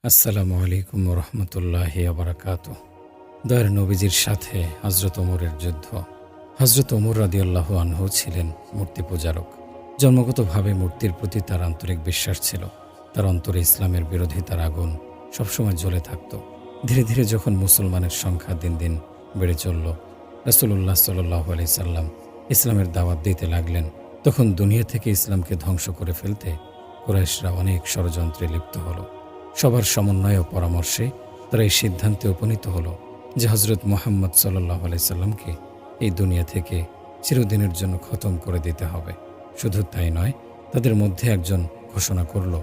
আসসালামু আলাইকুম রহমতুল্লাহি বারাকাতু। দয়ার নবীজির সাথে হজরত ওমরের যুদ্ধ। হজরত ওমর রাদিয়াল্লাহু আনহু ছিলেন মূর্তি পূজারক। জন্মগতভাবে মূর্তির প্রতি তার আন্তরিক বিশ্বাস ছিল। তার অন্তরে ইসলামের বিরোধিতার আগুন সবসময় জ্বলে থাকত। ধীরে ধীরে যখন মুসলমানের সংখ্যা দিন দিন বেড়ে চলল, রাসূলুল্লাহ সাল্লাল্লাহু আলাইহি সাল্লাম ইসলামের দাওয়াত দিতে লাগলেন, তখন দুনিয়া থেকে ইসলামকে ধ্বংস করে ফেলতে কুরাইশরা অনেক ষড়যন্ত্রে লিপ্ত হলো। সবার সমন্বয় ও পরামর্শে তারা এই সিদ্ধান্তে উপনীত হলো যে হজরত মুহাম্মদ সাল্লাল্লাহু আলাইহি সাল্লামকে এই দুনিয়া থেকে চিরদিনের জন্য খতম করে দিতে হবে। শুধু তাই নয়, তাদের মধ্যে একজন ঘোষণা করল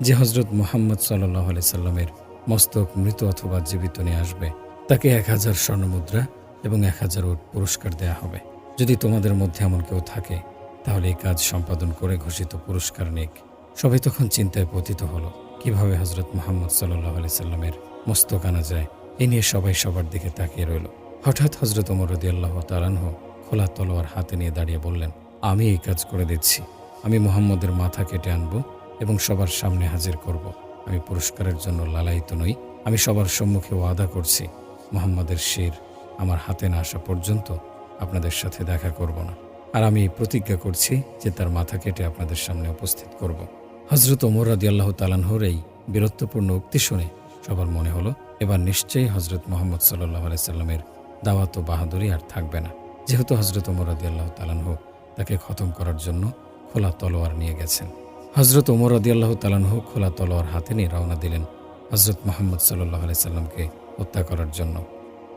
যে হজরত মুহাম্মদ সাল্লাল্লাহু আলাইহি সাল্লামের মস্তক মৃত অথবা জীবিত নিয়ে আসবে, তাকে 1000 স্বর্ণমুদ্রা এবং 1000 উট পুরস্কার দেয়া হবে। যদি তোমাদের মধ্যে এমন কেউ থাকে তাহলে এই কাজ সম্পাদন করে ঘোষিত পুরস্কার নিক। সবাই তখন চিন্তায় পতিত হলো, কিভাবে হজরত মুহাম্মদ সাল্লাল্লাহু আলাইহি সাল্লামের মস্তক আনা যায়। এ নিয়ে সবাই সবার দিকে তাকিয়ে রইল। হঠাৎ হজরত ওমর রাদিয়াল্লাহু তাআলা আনহু খোলা তলোয়ার হাতে নিয়ে দাঁড়িয়ে বললেন, আমি এই কাজ করে দিচ্ছি। আমি মুহাম্মদের মাথা কেটে আনব এবং সবার সামনে হাজির করব। আমি পুরস্কারের জন্য লালায়িত নই। আমি সবার সম্মুখে ওয়াদা করছি, মুহাম্মদের শির আমার হাতে না আসা পর্যন্ত আপনাদের সাথে দেখা করব না। আর আমি প্রতিজ্ঞা করছি যে তার মাথা কেটে আপনাদের সামনে উপস্থিত করব। হজরত ওমর রাদিয়াল্লাহু তাআলা আনহুর এই বীরত্বপূর্ণ উক্তি শুনে সবার মনে হলো, এবার নিশ্চয়ই হজরত মুহাম্মদ সাল্লাল্লাহু আলাইহি সাল্লামের দাওয়াত ও বাহাদুরি আর থাকবে না। যেহেতু হজরত ওমর রাদিয়াল্লাহু তাআলা আনহু তাকে খতম করার জন্য খোলা তলোয়ার নিয়ে গেছেন। হজরত ওমর রাদিয়াল্লাহু তাআলা আনহু খোলা তলোয়ার হাতে নিয়ে রওনা দিলেন হজরত মুহাম্মদ সাল্লাল্লাহু আলাইহি সাল্লামকে হত্যা করার জন্য।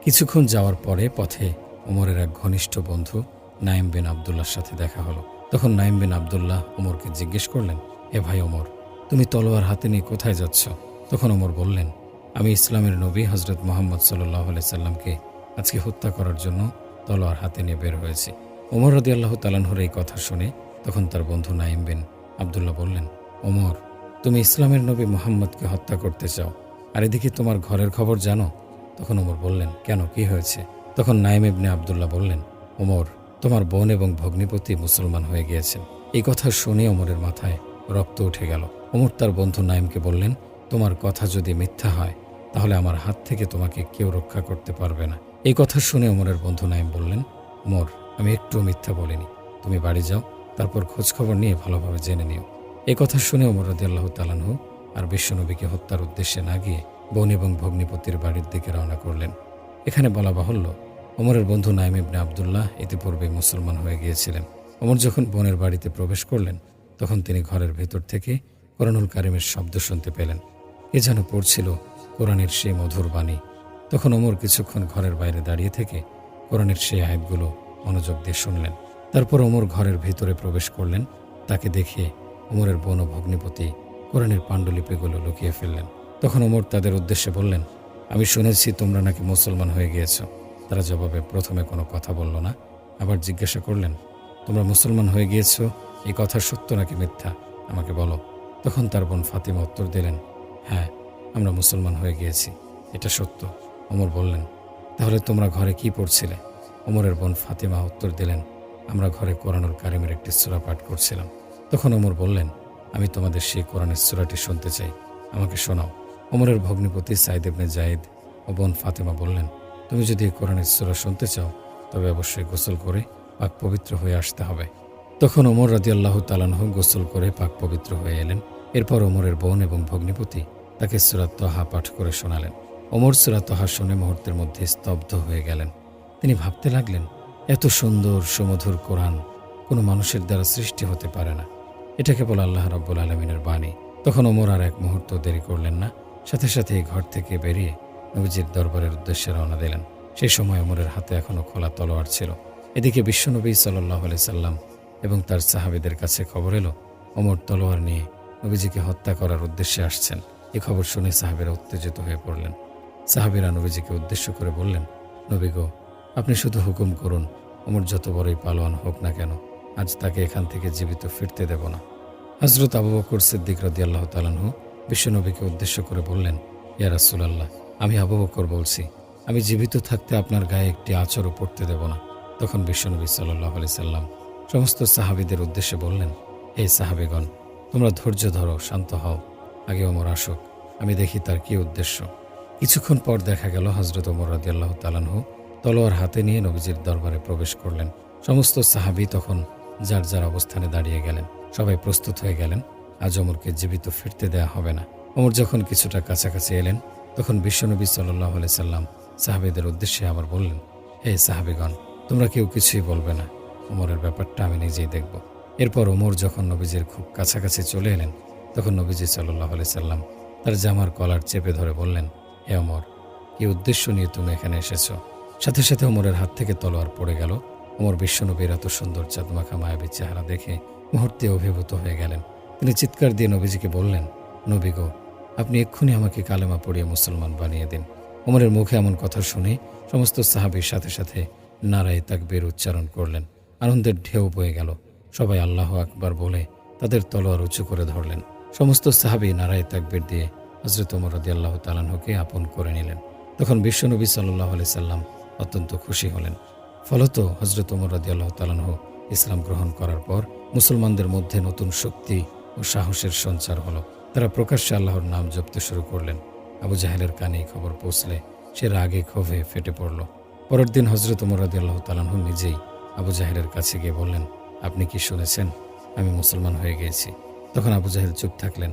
কিছুক্ষণ যাওয়ার পরে পথে ওমরের এক ঘনিষ্ঠ বন্ধু নাঈম বিন আবদুল্লাহর সাথে দেখা হলো। তখন নাঈম বিন আবদুল্লাহ ওমরকে জিজ্ঞেস করলেন, হে ভাই ওমর, তুমি তলোয়ার হাতে নিয়ে কোথায় যাচ্ছ? তখন ওমর বললেন, আমি ইসলামের নবী হজরত মুহাম্মদ সাল্লাল্লাহু আলাইহি সাল্লামকে আজকে হত্যা করার জন্য তলোয়ার হাতে নিয়ে বের হয়েছি। ওমর রাদিয়াল্লাহু তাআলা আনহুর এই কথা শুনে তখন তার বন্ধু নাঈম বিন আবদুল্লাহ বললেন, ওমর, তুমি ইসলামের নবী মুহাম্মদকে হত্যা করতে চাও, আর এদিকে তোমার ঘরের খবর জানো? তখন ওমর বললেন, কেন, কি হয়েছে? তখন নাঈম ইবনে আবদুল্লাহ বললেন, ওমর, তোমার বোন এবং ভগ্নিপতি মুসলমান হয়ে গিয়েছেন। এই কথা শুনে ওমরের মাথায় রক্ত উঠে গেল। ওমর তার বন্ধু নাঈমকে বললেন, তোমার কথা যদি মিথ্যা হয় তাহলে আমার হাত থেকে তোমাকে কেউ রক্ষা করতে পারবে না। এই কথা শুনে ওমরের বন্ধু নাঈম বললেন, ওমর, আমি একটু মিথ্যা বলিনি। তুমি বাড়ি যাও, তারপর খোঁজখবর নিয়ে ভালোভাবে জেনে নিও। এই কথা শুনে ওমর রাদিয়াল্লাহু তাআলা আনহু আর বিশ্বনবীকে হত্যার উদ্দেশ্যে না গিয়ে বোন এবং ভগ্নিপতির বাড়ির দিকে রওনা করলেন। এখানে বলা বাহুল্য, ওমরের বন্ধু নাঈম ইবনে আবদুল্লাহ ইতিপূর্বে মুসলমান হয়ে গিয়েছিলেন। ওমর যখন বোনের বাড়িতে প্রবেশ করলেন তখন তিনি ঘরের ভেতর থেকে কোরআনুল কারীমের শব্দ শুনতে পেলেন। এ যেন পড়ছিল কোরআনের সেই মধুর বাণী। তখন ওমর কিছুক্ষণ ঘরের বাইরে দাঁড়িয়ে থেকে কোরআনের সেই আয়াতগুলো মনোযোগ দিয়ে শুনলেন। তারপর ওমর ঘরের ভিতরে প্রবেশ করলেন। তাকে দেখে ওমরের বোন ও ভগ্নিপতি কোরআনের পাণ্ডুলিপিগুলো লুকিয়ে ফেললেন। তখন ওমর তাদের উদ্দেশ্যে বললেন, আমি শুনেছি তোমরা নাকি মুসলমান হয়ে গিয়েছ। তারা জবাবে প্রথমে কোনো কথা বলল না। আবার জিজ্ঞাসা করলেন, তোমরা মুসলমান হয়ে গিয়েছ, এই কথা সত্য নাকি মিথ্যা, আমাকে বলো। তখন তার বোন ফাতিমা উত্তর দিলেন, হ্যাঁ, আমরা মুসলমান হয়ে গিয়েছি, এটা সত্য। ওমর বললেন, তাহলে তোমরা ঘরে কি পড়ছিলে? ওমরের বোন ফাতিমা উত্তর দিলেন, আমরা ঘরে কোরআনুল কারীমের একটি সূরা পাঠ করছিলাম। তখন ওমর বললেন, আমি তোমাদের সেই কোরআনের সূরাটি শুনতে চাই, আমাকে শোনাও। ওমরের ভগ্নিপতি সাঈদ ইবনে যায়েদ ও বোন ফাতিমা বললেন, তুমি যদি এই কোরআনের সূরা শুনতে চাও তবে অবশ্যই গোসল করে পাক পবিত্র হয়ে আসতে হবে। তখন ওমর রাদিয়াল্লাহু তাআলা আনহু গোসল করে পাক পবিত্র হয়ে এলেন। এরপর ওমরের বোন এবং ভগ্নিপতি তাকে সূরা তাহা পাঠ করে শোনালেন। ওমর সূরা তাহা শুনে মুহূর্তের মধ্যে স্তব্ধ হয়ে গেলেন। তিনি ভাবতে লাগলেন, এত সুন্দর সুমধুর কোরআন কোনো মানুষের দ্বারা সৃষ্টি হতে পারে না, এটা কেবল আল্লাহ রাব্বুল আলামিনের বাণী। তখন ওমর আর এক মুহূর্ত দেরি করলেন না, সাথে সাথে ঘর থেকে বেরিয়ে নবীজির দরবারের উদ্দেশ্যে রওনা দিলেন। সেই সময় ওমরের হাতে এখনও খোলা তলোয়ার ছিল। এদিকে বিশ্বনবী সাল্লাল্লাহু আলাইহি সাল্লাম এবং তার সাহাবীদের কাছে খবর এলো ওমর তলোয়ার নিয়ে নবীজিকে হত্যা করার উদ্দেশ্যে আসছেন। এই খবর শুনে সাহাবীরা উত্তেজিত হয়ে পড়লেন। সাহাবীরা নবীজিকে উদ্দেশ্য করে বললেন, নবী গো, আপনি শুধু হুকুম করুন, ওমর যত বড়ই পালোয়ান হোক না কেন, আজ তাকে এখান থেকে জীবিত ফিরতে দেব না। হযরত আবু বকর সিদ্দিক রাদিয়াল্লাহু তাআলা আনহু বিশ্বনবীকে উদ্দেশ্য করে বললেন, ইয়া রাসূলুল্লাহ, আমি আবু বকর বলছি, আমি জীবিত থাকতে আপনার গায়ে একটি আঁচড়ও পড়তে দেব না। তখন বিশ্বনবী সাল্লাল্লাহু আলাইহি সাল্লাম সমস্ত সাহাবীদের উদ্দেশ্যে বললেন, হে সাহাবীগণ, তোমরা ধৈর্য ধরো, শান্ত হও, আগে ওমর আসুক, আমি দেখি তার কী উদ্দেশ্য। কিছুক্ষণ পর দেখা গেল হযরত ওমর রাদিয়াল্লাহু তাআলা আনহু তলোয়ার হাতে নিয়ে নবীজির দরবারে প্রবেশ করলেন। সমস্ত সাহাবী তখন যার যার অবস্থানে দাঁড়িয়ে গেলেন। সবাই প্রস্তুত হয়ে গেলেন, আজ ওমরকে জীবিত ফিরতে দেয়া হবে না। ওমর যখন কিছুটা কাছাকাছি এলেন, তখন বিশ্বনবী সাল্লাল্লাহু আলাইহি সাল্লাম সাহাবীদের উদ্দেশ্যে আবার বললেন, হে সাহাবীগণ, তোমরা কেউ কিছুই বলবে না, ওমরের ব্যাপারটা আমি নিজেই দেখব। এরপর ওমর যখন নবীজির খুব কাছাকাছি চলে এলেন, তখন নবীজি সাল্লাল্লাহু আলাইহি সাল্লাম তার জামার কলার চেপে ধরে বললেন, হে ওমর, কি উদ্দেশ্য নিয়ে তুমি এখানে এসেছো? সাথে সাথে ওমরের হাত থেকে তলোয়ার পড়ে গেল। ওমর বিশ্বনবীর এত সুন্দর চাঁদমাখা মায়াবী চেহারা দেখে মুহূর্তে অভিভূত হয়ে গেলেন। তিনি চিৎকার দিয়ে নবীজিকে বললেন, নবী গো, আপনি এক্ষুনি আমাকে কালেমা পড়িয়ে মুসলমান বানিয়ে দিন। ওমরের মুখে এমন কথা শুনে সমস্ত সাহাবীর সাথে সাথে নারায়ে তাকবীর উচ্চারণ করলেন। আনন্দের ঢেউ বয়ে গেল। সবাই আল্লাহু আকবার বলে তাদের তলোয়ার উঁচু করে ধরলেন। সমস্ত সাহাবী নারায়ে তাকবীর দিয়ে হযরত ওমর রাদিয়াল্লাহু তাআলা আনহুকে আপন করে নিলেন। তখন বিশ্বনবী সাল্লাল্লাহু আলাইহি সাল্লাম অত্যন্ত খুশি হলেন। ফলত হযরত ওমর রাদিয়াল্লাহু তাআলা আনহু ইসলাম গ্রহণ করার পর মুসলমানদের মধ্যে নতুন শক্তি ও সাহসের সঞ্চার হলো। তারা প্রকাশ্যে আল্লাহর নাম জপতে শুরু করলেন। আবু জাহেলের কানে এই খবর পৌঁছলে সে রাগে ক্ষোভে ফেটে পড়ল। পরের দিন হযরত ওমর রাদিয়াল্লাহু তাআলা আনহু নিজেই আবু জাহেলের কাছে গিয়ে বললেন, আপনি কি শুনেছেন? আমি মুসলমান হয়ে গিয়েছি। তখন আবু জাহেল চুপ থাকলেন।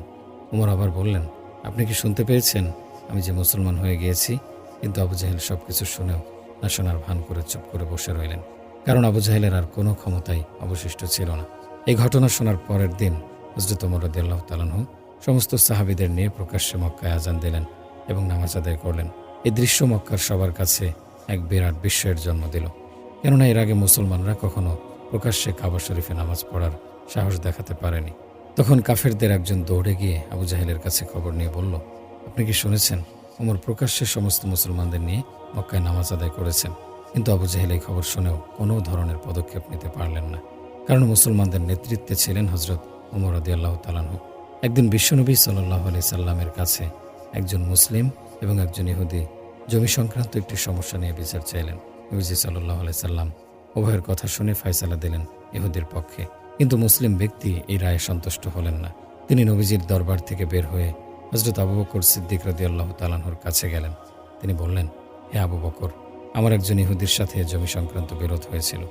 ওমর আবার বললেন, আপনি কি শুনতে পেয়েছেন আমি যে মুসলমান হয়ে গিয়েছি? কিন্তু আবু জাহেল সবকিছু শুনেও না শোনার ভান করে চুপ করে বসে রইলেন, কারণ আবু জাহেলের আর কোনো ক্ষমতাই অবশিষ্ট ছিল না। এই ঘটনা শোনার পরের দিন হযরত ওমর রাদিয়াল্লাহু তাআলা আনহু সমস্ত সাহাবীদের নিয়ে প্রকাশ্যে মক্কায় আযান দিলেন এবং নামাজ আদায় করলেন। এই দৃশ্য মক্কার সবার কাছে এক বিরাট বিস্ময়ের জন্ম দিল, কেননা এর আগে মুসলমানরা কখনো প্রকাশ্যে কাবা শরীফে নামাজ পড়ার সাহস দেখাতে পারেনি। তখন কাফেরদের একজন দৌড়ে গিয়ে আবু জাহেলের কাছে খবর নিয়ে বলল, আপনি কি শুনেছেন ওমর প্রকাশ্যে সমস্ত মুসলমানদের নিয়ে মক্কায় নামাজ আদায় করেছেন? কিন্তু আবু জাহেল এই খবর শুনেও কোনো ধরনের পদক্ষেপ নিতে পারলেন না, কারণ মুসলমানদের নেতৃত্বে ছিলেন হযরত ওমর রাদিয়াল্লাহু তাআলা আনহু। একদিন বিশ্বনবী সাল্লাল্লাহু আলাইহি সাল্লামের কাছে একজন মুসলিম এবং একজন ইহুদি জমি সংক্রান্ত একটি সমস্যা নিয়ে বিচার চাইলেন। নবীজি সাল্লাল্লাহু আলাইহি সাল্লাম উভয়ের কথা শুনে ফয়সালা দিলেন ইহুদির পক্ষে, কিন্তু মুসলিম ব্যক্তি এই রায়ে সন্তুষ্ট হলেন না। তিনি নবীজির দরবার থেকে বের হয়ে হযরত আবু বকর সিদ্দিক রাদিয়াল্লাহু তাআলা আনহুর কাছে গেলেন। তিনি বললেন, হে আবু বকর, আমার একজন ইহুদির সাথে জমি সংক্রান্ত বিরোধ হয়েছিল,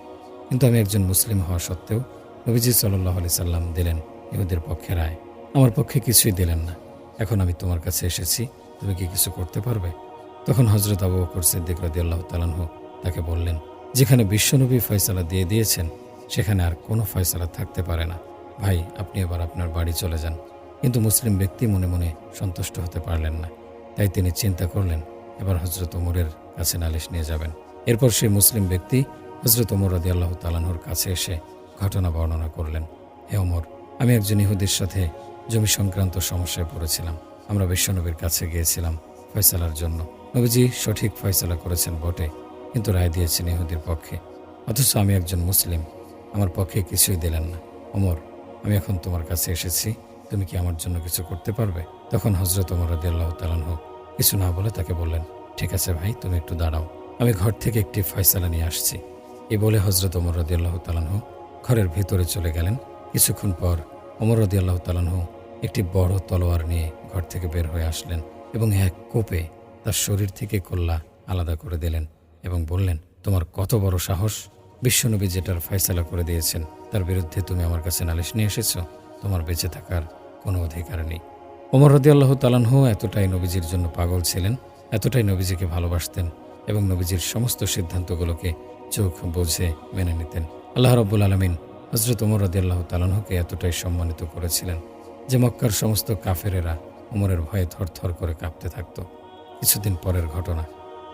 কিন্তু আমি একজন মুসলিম হওয়া সত্ত্বেও নবীজি সাল্লাল্লাহু আলাইহি সাল্লাম দিলেন ইহুদির পক্ষে রায়, আমার পক্ষে কিছুই দিলেন না। এখন আমি তোমার কাছে এসেছি, তুমি কি কিছু করতে পারবে? তখন হযরত আবু বকর সিদ্দিক রাদিয়াল্লাহু তাআলা আনহু তাকে বললেন, যেখানে বিশ্বনবী ফয়সালা দিয়ে দিয়েছেন সেখানে আর কোনো ফয়সালা থাকতে পারে না। ভাই, আপনি এবার আপনার বাড়ি চলে যান। কিন্তু মুসলিম ব্যক্তি মনে মনে সন্তুষ্ট হতে পারলেন না। তাই তিনি চিন্তা করলেন এবার হযরত ওমরের কাছে নালিশ নিয়ে যাবেন। এরপর সেই মুসলিম ব্যক্তি হযরত ওমর রাদিয়াল্লাহু তাআলা আনহুর কাছে এসে ঘটনা বর্ণনা করলেন, হে ওমর, আমি একজন ইহুদির সাথে জমি সংক্রান্ত সমস্যায় পড়েছিলাম। আমরা বিশ্বনবীর কাছে গিয়েছিলাম ফয়সালার জন্য। নবীজি সঠিক ফয়সালা করেছেন বটে, কিন্তু রায় দিয়েছেন ইহুদির পক্ষে। অথচ আমি একজন মুসলিম, আমার পক্ষে কিছুই দিলেন না। ওমর, আমি এখন তোমার কাছে এসেছি, তুমি কি আমার জন্য কিছু করতে পারবে? তখন হযরত ওমর রাদিয়াল্লাহু তাআলা আনহু কিছু না বলে তাকে বললেন, ঠিক আছে ভাই, তুমি একটু দাঁড়াও, আমি ঘর থেকে একটি ফয়সালা নিয়ে আসছি। এই বলে হযরত ওমর রাদিয়াল্লাহু তাআলা আনহু ঘরের ভিতরে চলে গেলেন। কিছুক্ষণ পর ওমর রাদিয়াল্লাহু তাআলা আনহু একটি বড় তলোয়ার নিয়ে ঘর থেকে বের হয়ে আসলেন এবং এক কোপে তার শরীর থেকে কল্লা আলাদা করে দিলেন এবং বললেন, তোমার কত বড় সাহস! বিশ্বনবী যেটার ফয়সালা করে দিয়েছেন তার বিরুদ্ধে তুমি আমার কাছে নালিশ নিয়ে এসেছো? তোমার বেঁচে থাকার কোনো অধিকার নেই। ওমর রাদিয়াল্লাহু তাআলা আনহু এতটাই নবীজির জন্য পাগল ছিলেন, এতটাই নবীজিকে ভালোবাসতেন এবং নবীজির সমস্ত সিদ্ধান্তগুলোকে চোখ বুজে মেনে নিতেন। আল্লাহ রাব্বুল আলামিন হযরত ওমর রাদিয়াল্লাহু তাআলা আনহুকে এতটাই সম্মানিত করেছিলেন যে মক্কার সমস্ত কাফেরেরা ওমরের ভয়ে থরথর করে কাঁপতে থাকত। কিছুদিন পরের ঘটনা,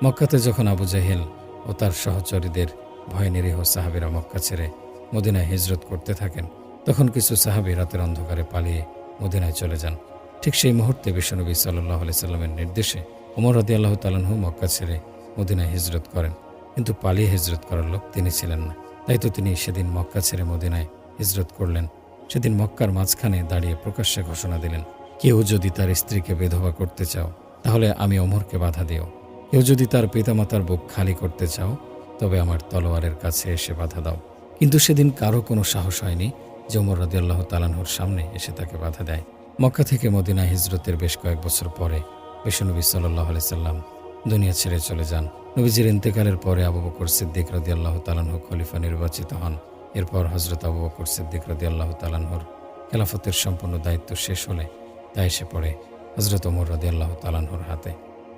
মক্কাতে যখন আবু জাহেল ও তার সহচরীদের ভয়ে নিরীহ সাহাবীরা মক্কা ছেড়ে মদিনায় হিজরত করতে থাকেন, তখন কিছু সাহাবী রাতের অন্ধকারে পালিয়ে মদিনায় চলে যান। ঠিক সেই মুহূর্তে বিশ্বনবী সাল্লাল্লাহু আলাইহি সাল্লামের নির্দেশে ওমর রাদিয়াল্লাহু তাআলা আনহু মক্কা ছেড়ে মদিনায় হিজরত করেন, কিন্তু পালিয়ে হিজরত করার লোক তিনি ছিলেন না। তাই তো তিনি সেদিন মক্কা ছেড়ে মদিনায় হিজরত করলেন। সেদিন মক্কার মাঝখানে দাঁড়িয়ে প্রকাশ্যে ঘোষণা দিলেন, কেউ যদি তার স্ত্রীকে বিধবা করতে চাও তাহলে আমি ওমরকে বাধা দিও, কেউ যদি তার পিতামাতার বুক খালি করতে চাও তবে আমার তলোয়ারের কাছে এসে বাধা দাও। কিন্তু সেদিন কারো কোনো সাহস হয়নি যে ওমর রাদিয়াল্লাহু তাআলা আনহুর সামনে এসে তাকে বাধা দেয়। মক্কা থেকে মদিনায় হিজরতের বেশ কয়েক বছর পরে বিশ্বনবী সাল্লাল্লাহু আলাইহি সাল্লাম দুনিয়া ছেড়ে চলে যান। নবীজির ইন্তেকালের পরে আবু বকর সিদ্দিক রাদিয়াল্লাহু তাআলা আনহু খলিফা নির্বাচিত হন। এরপর হযরত আবু বকর সিদ্দিক রাদিয়াল্লাহু তাআলা আনহুর খেলাফতের সম্পূর্ণ দায়িত্ব শেষ হলে তা এসে পড়ে হযরত ওমর রাদিয়াল্লাহু তাআলা আনহুর হাতে।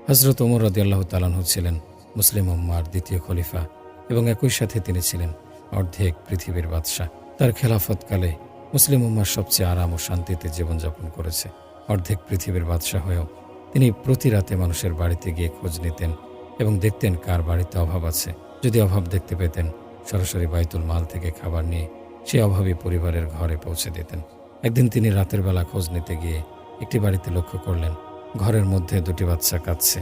হযরত ওমর রাদিয়াল্লাহু তাআলা আনহু ছিলেন মুসলিম উম্মাহর দ্বিতীয় খলিফা এবং একই সাথে তিনি ছিলেন অর্ধেক পৃথিবীর বাদশাহ। তার খেলাফতকালে মুসলিম উম্মাহ সবচেয়ে আরাম ও শান্তিতে জীবনযাপন করেছে। অর্ধেক পৃথিবীর বাদশাহ হয়েও তিনি প্রতি রাতে মানুষের বাড়িতে গিয়ে খোঁজ নিতেন এবং দেখতেন কার বাড়িতে অভাব আছে। যদি অভাব দেখতে পেতেন সরাসরি বাইতুল মাল থেকে খাবার নিয়ে সেই অভাবী পরিবারের ঘরে পৌঁছে দিতেন। একদিন তিনি রাতের বেলা খোঁজ নিতে গিয়ে একটি বাড়িতে লক্ষ্য করলেন ঘরের মধ্যে দুটি বাচ্চা কাঁদছে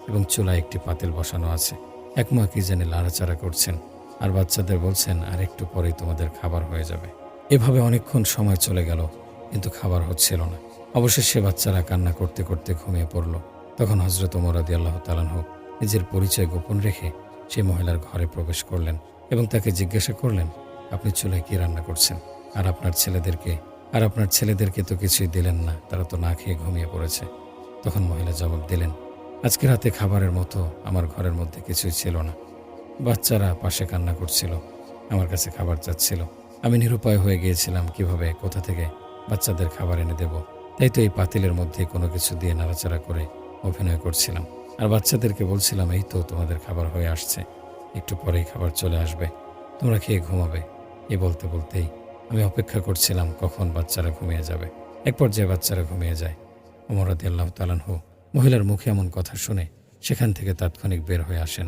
এবং চুলায় একটি পাতিল বসানো আছে। এক মা কি জানি লাড়াচাড়া করছেন আর বাচ্চাদের বলছেন আর একটু পরেই তোমাদের খাবার হয়ে যাবে। এভাবে অনেকক্ষণ সময় চলে গেল কিন্তু খাবার হচ্ছিল না। অবশেষে বাচ্চারা কান্না করতে করতে ঘুমিয়ে পড়ল। তখন হযরত ওমর রাদিয়াল্লাহু তাআলা আনহু নিজের পরিচয় গোপন রেখে সেই মহিলার ঘরে প্রবেশ করলেন এবং তাকে জিজ্ঞাসা করলেন, আপনি চুলায় কি রান্না করছেন? আর আপনার ছেলেদেরকে তো কিছুই দিলেন না, তারা তো না খেয়ে ঘুমিয়ে পড়েছে। তখন মহিলা জবাব দিলেন, আজকে রাতে খাবারের মতো আমার ঘরের মধ্যে কিছুই ছিল না। বাচ্চারা পাশে কান্না করছিল, আমার কাছে খাবার চাচ্ছিল। আমি নিরুপায় হয়ে গিয়েছিলাম, কিভাবে কোথা থেকে বাচ্চাদের খাবার এনে দেব। তাই তো এই পাতিলের মধ্যে কোনো কিছু দিয়ে নাড়াচাড়া করে অভিনয় করছিলাম আর বাচ্চাদেরকে বলছিলাম, এই তো তোমাদের খাবার হয়ে আসছে, একটু পরেই খাবার চলে আসবে, তোমরা খেয়ে ঘুমাবে। এই বলতে বলতেই আমি অপেক্ষা করছিলাম কখন বাচ্চারা ঘুমিয়ে যাবে। এক পর্যায়ে বাচ্চারা ঘুমিয়ে যায়। ওমর রাদিয়াল্লাহু তাআলা আনহু মহিলার মুখে এমন কথা শুনে সেখান থেকে তাৎক্ষণিক বের হয়ে আসেন।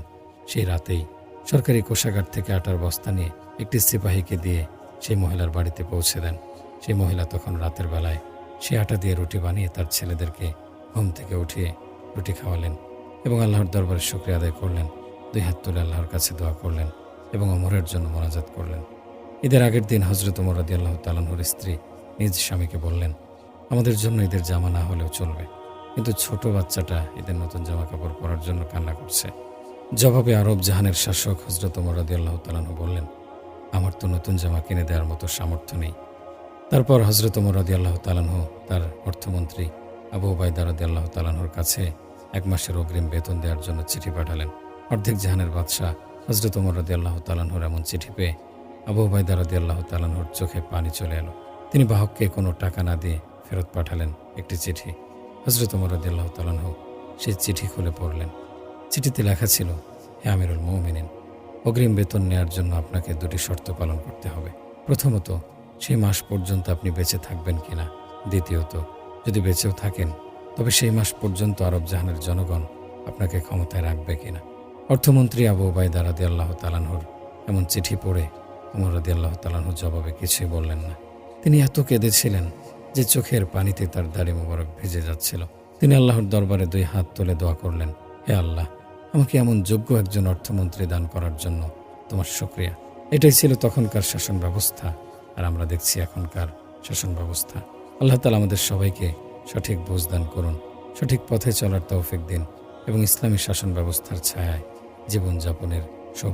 সেই রাতেই সরকারি কোষাগার থেকে আটার বস্তা নিয়ে একটি সিপাহীকে দিয়ে সেই মহিলার বাড়িতে পৌঁছে দেন। সেই মহিলা তখন রাতের বেলায় সে আটা দিয়ে রুটি বানিয়ে তার ছেলেদেরকে ঘুম থেকে উঠিয়ে রুটি খাওয়ালেন এবং আল্লাহর দরবারে শুকরিয়া আদায় করলেন। দুই হাত তুলে আল্লাহর কাছে দোয়া করলেন এবং ওমরের জন্য মোনাজাত করলেন। ঈদের আগের দিন হযরত ওমর রাদিয়াল্লাহু তাআলা আনহুর স্ত্রী নিজ স্বামীকে বললেন, আমাদের জন্য ঈদের জামা না হলেও চলবে, কিন্তু ছোট বাচ্চাটা ঈদের নতুন জামা কাপড় পরার জন্য কান্না করছে। জবাবে আরব জাহানের শাসক হযরত ওমর রাদিয়াল্লাহু তাআলা আনহু বললেন, আমার তো নতুন জামা কিনে দেওয়ার মতো সামর্থ্য নেই। তারপর হযরত ওমর রাদিয়াল্লাহু তাআলা আনহু তার অর্থমন্ত্রী আবু উবাইদা রাদিয়াল্লাহু তাআলা আনহুর কাছে 1 মাসের অগ্রিম বেতন দেওয়ার জন্য চিঠি পাঠালেন। অর্ধেক জাহানের বাদশাহ হযরত ওমর রাদিয়াল্লাহু তাআলা আনহুর এমন চিঠি পেয়ে আবু উবাইদা রাদিয়াল্লাহু তাআলা আনহুর চোখে পানি চলে এলো। তিনি বাহককে কোনো টাকা না দিয়ে ফেরত পাঠালেন একটি চিঠি। হযরত ওমর রাদিয়াল্লাহু তাআলা আনহু সেই চিঠি খুলে পড়লেন। চিঠিতে লেখা ছিল, হে আমিরুল মুমিনিন, অগ্রিম বেতন নেওয়ার জন্য আপনাকে দুটি শর্ত পালন করতে হবে। প্রথমত, সেই মাস পর্যন্ত আপনি বেঁচে থাকবেন কিনা। দ্বিতীয়ত, যদি বেঁচেও থাকেন তবে সেই মাস পর্যন্ত আরব জাহানের জনগণ আপনাকে ক্ষমতায় রাখবে কিনা। অর্থমন্ত্রী আবু উবাইদা রাদিয়াল্লাহু তাআলা আনহুর এমন চিঠি পড়ে ওমর রাদিয়াল্লাহু তাআলা আনহু জবাবে কিছুই বললেন না। তিনি এত কেঁদেছিলেন যে চোখের পানিতে তার দাড়ি মোবারক ভিজে যাচ্ছিল। তিনি আল্লাহর দরবারে 2 হাত তুলে দোয়া করলেন, হে আল্লাহ, আমাকে এমন যোগ্য একজন অর্থমন্ত্রী দান করার জন্য তোমার শুকরিয়া। এটাই ছিল তখনকার শাসন ব্যবস্থা, আর আমরা দেখছি এখনকার শাসন ব্যবস্থা। আল্লাহ তাআলা আমাদের সবাইকে সঠিক বুঝ দান করুন, সঠিক পথে চলার তৌফিক দিন এবং ইসলামী শাসন ব্যবস্থার ছায়ায় জীবনযাপনের সৌভাগ্য